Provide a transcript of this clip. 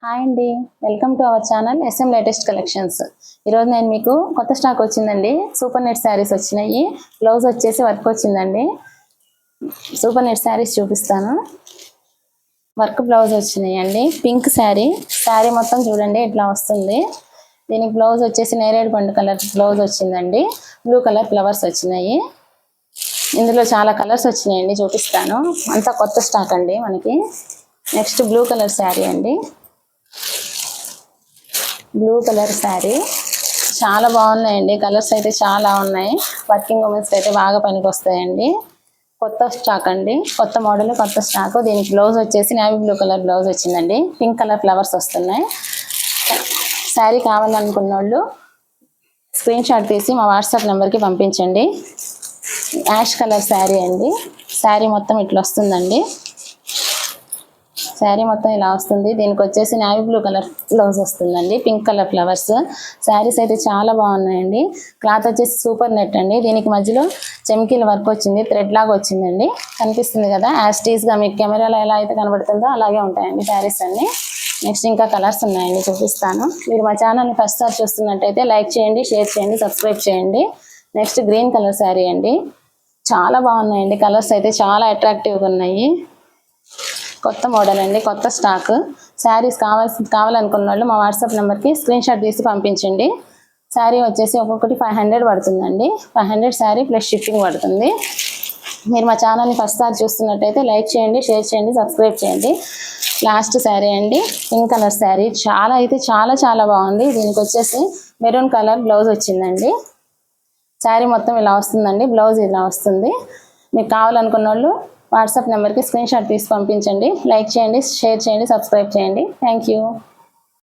Hi అండి, welcome to our channel S M latest collections. ఈరోజు నేను మీకు కొత్త స్టాక్ వచ్చిందండి. సూపర్ నెట్ శారీస్ వచ్చినాయి. బ్లౌజ్ వచ్చేసి వర్క్ వచ్చిందండి. సూపర్ నెట్ శారీస్ చూపిస్తాను. వర్క్ బ్లౌజ్ వచ్చినాయి అండి. పింక్ శారీ మొత్తం చూడండి ఇట్లా వస్తుంది. దీనికి బ్లౌజ్ వచ్చేసి నేరేడు పండు కలర్ బ్లౌజ్ వచ్చిందండి. బ్లూ కలర్ ఫ్లవర్స్ వచ్చినాయి. ఇందులో చాలా కలర్స్ వచ్చినాయండి, చూపిస్తాను. అంతా కొత్త స్టాక్ అండి మనకి. నెక్స్ట్ బ్లూ కలర్ శారీ అండి. బ్లూ కలర్ శారీ చాలా బాగున్నాయండి. కలర్స్ అయితే చాలా ఉన్నాయి. వర్కింగ్ ఉమెన్స్ అయితే బాగా పనికి వస్తాయండి. కొత్త స్టాక్ అండి, కొత్త మోడల్, కొత్త స్టాక్. దీనికి బ్లౌజ్ వచ్చేసి నేవీ బ్లూ కలర్ బ్లౌజ్ వచ్చిందండి. పింక్ కలర్ ఫ్లవర్స్ వస్తున్నాయి. శారీ కావాలనుకున్న వాళ్ళు స్క్రీన్ షాట్ తీసి మా వాట్సాప్ నెంబర్కి పంపించండి. యాష్ కలర్ శారీ అండి. శారీ మొత్తం ఇట్లా వస్తుందండి. శారీ మొత్తం ఇలా వస్తుంది. దీనికి వచ్చేసి నేవీ బ్లూ కలర్ బ్లౌజ్ వస్తుందండి. Pink colour flowers. శారీస్ అయితే చాలా బాగున్నాయండి. క్లాత్ వచ్చేసి సూపర్ నెట్ అండి. దీనికి మధ్యలో చెమ్కీల వర్క్ వచ్చింది, థ్రెడ్ లాగా వచ్చిందండి. కనిపిస్తుంది కదా, యాజ్ టీజ్గా మీకు కెమెరాలో ఎలా అయితే కనబడుతుందో అలాగే ఉంటాయండి శారీస్ అన్ని. నెక్స్ట్ ఇంకా కలర్స్ ఉన్నాయండి, చూపిస్తాను. మీరు మా ఛానల్ని ఫస్ట్ సారి చూస్తున్నట్టయితే లైక్ చేయండి, షేర్ చేయండి, సబ్స్క్రైబ్ చేయండి. నెక్స్ట్ గ్రీన్ కలర్ శారీ అండి. చాలా బాగున్నాయండి. కలర్స్ అయితే చాలా అట్రాక్టివ్గా ఉన్నాయి. కొత్త మోడల్ అండి, కొత్త స్టాక్. శారీస్ కావాలనుకున్న వాళ్ళు మా వాట్సాప్ నెంబర్కి స్క్రీన్ షాట్ తీసి పంపించండి. శారీ వచ్చేసి ఒక్కొక్కటి 500 పడుతుందండి. 500 శారీ ప్లస్ షిప్పింగ్ పడుతుంది. మీరు మా ఛానల్ని ఫస్ట్ సారి చూస్తున్నట్టయితే లైక్ చేయండి, షేర్ చేయండి, సబ్స్క్రైబ్ చేయండి. లాస్ట్ శారీ అండి, పింక్ కలర్ శారీ. చాలా అయితే చాలా బాగుంది. దీనికి వచ్చేసి మెరూన్ కలర్ బ్లౌజ్ వచ్చిందండి. శారీ మొత్తం ఇలా వస్తుందండి. బ్లౌజ్ ఇలా వస్తుంది. మీకు కావాలనుకున్న వాళ్ళు వాట్సాప్ నెంబర్కి స్క్రీన్ షాట్ తీసి పంపించండి. లైక్ చేయండి, షేర్ చేయండి, సబ్స్క్రైబ్ చేయండి. Thank you.